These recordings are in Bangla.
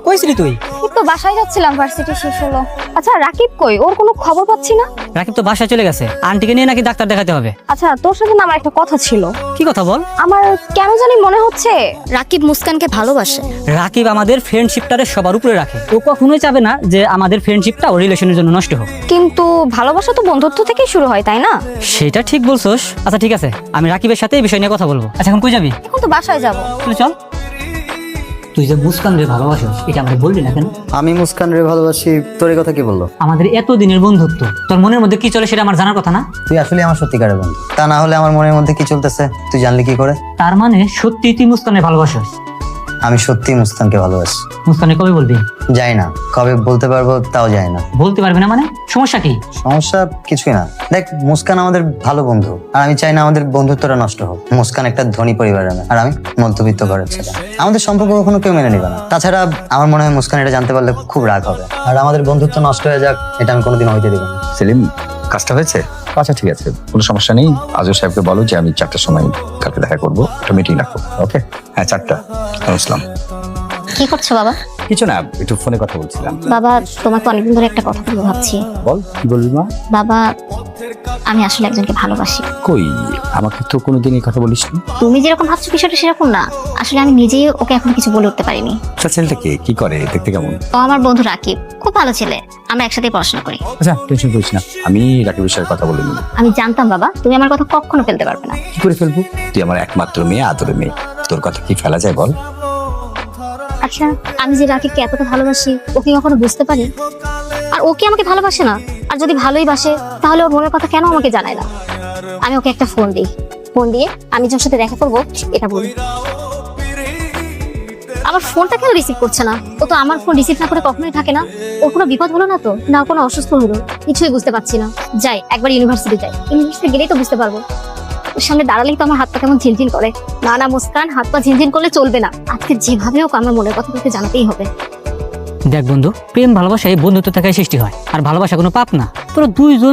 কইছিলি তুই? এই তো বাসায় যাচ্ছিলাম, ভার্সিটি শেষ হলো। আচ্ছা রাকিব কই? ওর কোনো খবর পাচ্ছি না। রাকিব তো বাসায় চলে গেছে, আন্টিকে নিয়ে নাকি ডাক্তার দেখাতে হবে। আচ্ছা তোর সাথে না আমার একটা কথা ছিল। কি কথা বল? আমার কেন জানি মনে হচ্ছে রাকিব মুস্কানকে ভালোবাসে। রাকিব আমাদের ফ্রেন্ডশিপটারে সবার উপরে রাখে। ও কখনোই চাবে না যে আমাদের ফ্রেন্ডশিপটা ওর রিলেশনের জন্য নষ্ট হোক। কিন্তু ভালোবাসা তো বন্ধুত্ব থেকেই শুরু হয়, তাই না? সেটা ঠিক বলছস। আচ্ছা ঠিক আছে, আমি রাকিবের সাথে এই বিষয় নিয়ে কথা বলবো। আচ্ছা এখন কই যাবি? এখন তো বাসায় যাব। তাহলে চল। তুই যে মুস্কান রে ভালোবাসিস, এটা আমাকে বললি না কেন? আমি মুস্কান রে ভালোবাসি, তোর এই কথা কি বললো? আমাদের এত দিনের বন্ধুত্ব, তোর মনের মধ্যে কি চলে সেটা আমার জানার কথা না? তুই আসলে আমার সত্যিকারের বন্ধু, তা না হলে আমার মনের মধ্যে কি চলতেছে তুই জানলি কি করে? তার মানে সত্যি তুই মুস্কানে ভালোবাসিস? আমি সত্যি মুস্কানকে ভালোবাসি। মুস্কানে কবে বলবি? যাই না, কবে বলতে পারবো তাও জানি না। বলতে পারবি না মানে? সমস্যা কি? সমস্যা কিছুই না। দেখ, মুস্কান আমাদের ভালো বন্ধু, আর আমি চাই না আমাদের বন্ধুত্বটা নষ্ট হোক। মুস্কান একটা ধনী পরিবারের মেয়ে, আর আমি মধ্যবিত্ত ঘরের ছেলে। আমাদের সম্পর্ক কখনো কেউ মেনে নিবে না। তাছাড়া আমার মনে হয় মুস্কান এটা জানতে পারলে খুব রাগ হবে, আর আমাদের বন্ধুত্ব নষ্ট হয়ে যাক এটা আমি কোনোদিন হইতে দিব না। সেলিম, কাজটা হয়েছে? আচ্ছা ঠিক আছে, কোনো সমস্যা নেই। আজও সাহেবকে বলো যে আমি 4টার সময় কালকে দেখা করবো, একটা মিটিং রাখবো। ওকে? হ্যাঁ 4টা। আসসালাম। কি করছো বাবা? কিছু না, একটু ফোনে কথা বলছিলাম। বাবা তোমাকে অনেকদিন ধরে একটা কথা বলবো ভাবছি। বল, কি বলবি মা? বাবা আমি আসলে একজনকে ভালোবাসি। কই, আমাকে তো কোনোদিন এই কথা বলিস না। তুমি যেরকম ভাবছো বিষয়টা সেরকম না। আসলে আমি নিজেই ওকে এখন কিছু বলে উঠতে পারিনি। আচ্ছা, ছেলেটাকে কি করে, দেখতে কেমন? ও আমার বন্ধু রাকিব, খুব ভালো ছেলে, আমরা একসাথে পড়াশোনা করি। আচ্ছা টেনশন করিস না, আমি রাকিবের সাথে কথা বলে নিব। আমি জানতাম বাবা তুমি আমার কথা কখনো ফেলতে পারবে না। কি করে ফেলবো? তুই আমার একমাত্র মেয়ে, আদরের মেয়ে, তোর কথা কি ফেলা যায় বল? আচ্ছা আমি যে রাকিবকে এতটা ভালোবাসি ও কি কখনো বুঝতে পারি? আর ও কি আমাকে ভালোবাসে না? আর যদি ভালোই বাসে তাহলে ওর মনের কথা কেন আমাকে জানায় না? আমি ওকে একটা ফোন দিই, ফোন দিয়ে আমি যার সাথে দেখা করবো এটা বলি। আমার ফোনটা কেন রিসিভ করছে না? ও তো আমার ফোন রিসিভ না করে কখনোই থাকে না। ওর কোনো বিপদ হলো না তো, না কোনো অসুস্থ হলো, কিছুই বুঝতে পারছি না। যাই একবার ইউনিভার্সিটি যাই, ইউনিভার্সিটি গেলেই তো বুঝতে পারবো। ওর সামনে দাঁড়ালেই তো আমার হাত পা কেমন ঝিনঝিন করে। না না মুস্কান, হাত পা ঝিনঝিন করলে চলবে না। আজকে যেভাবে হোক আমার মনের কথা তোকে জানাতেই হবে। দেখ বন্ধু, প্রেম ভালোবাসা এই বন্ধুত্ব থেকেই সৃষ্টি হয়, আর ভালোবাসা কোনো পাপ না। তোরা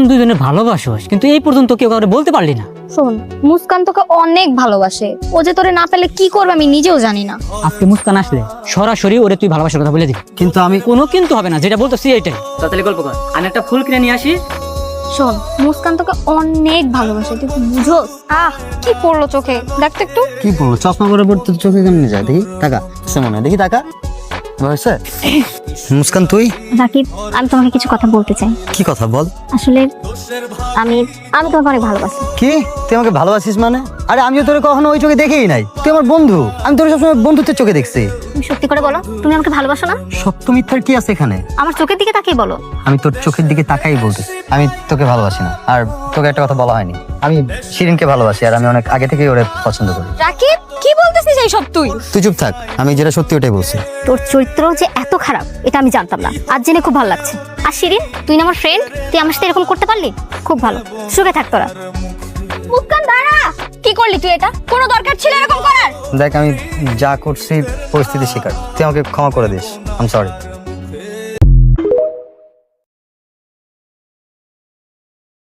দুইজনের ভালোবাসোস, কিন্তু এই পর্যন্ত কেউ কাউকে বলতে পারলি না। শোন, মুস্কান তোকে অনেক ভালোবাসে, ও যে তোরে না পেলে কি করবে আমি নিজেও জানি না। আজকে মুস্কান আসলে সরাসরি ওরে তুই ভালোবাসার কথা বলে দিবি। কিন্তু আমি কোনো কিন্তু হবে না, যেটা বলতেছি এইটাই। তাহলে গল্প কর, আমি একটা ফুল কিনে নিয়ে আসি। শোন, মুস্কান তোকে অনেক ভালোবাসে, তুই বুঝোস? কি পড়লো চোখে, দেখ তো একটু। কি বলবো, চশমা করে পড়তে চোখে কেমনে যায়? দেখি টাকা সে মনে হয়, দেখি টাকা হয়েছে। মুস্কান তুই? রাকিব, আমি তোমাকে কিছু কথা বলতে চাই। কি কথা বল? আসলে আমি তোমাকে অনেক ভালোবাসি। কি তুই আমাকে ভালোবাসিস মানে? আরে আমিও তোরে কখনো ওই চোখে দেখেই নাই, তুই আমার বন্ধু, আমি তোর সবসময় বন্ধুত্বের চোখে দেখছি। তুমি সত্যি করে বলো, তুমি আমাকে ভালোবাসো না? সত্য মিথ্যার কি আছে এখানে? আমার চোখের দিকে তাকিয়ে বলো। আমি তোর চোখের দিকে তাকাই বলতে, আমি তোকে ভালোবাসি না। আর তোকে একটা কথা বলা হয়নি, আমি শিরিনকে ভালোবাসি, আর আমি অনেক আগে থেকেই ওরে পছন্দ করি। রাকিব, কি বলতেছিস এই সব তুই? তুই চুপ থাক, আমি যেটা সত্যি ওটাই বলছি। তোর চরিত্র যে এত খারাপ এটা আমি জানতাম না, আজ জেনে খুব ভালো লাগছে। আর শিরিন, তুই না আমার ফ্রেন্ড, তুই আমার সাথে এরকম করতে পারলি? খুব ভালো, সুখে থাক তোরা। মুস্কান দাঁড়া, কি করলি তুই? এটা কোনো দরকার ছিল এরকম করার? দেখ, আমি যা করছি পরিস্থিতি শিকার, তুই আমাকে ক্ষমা করে দিস। I am sorry.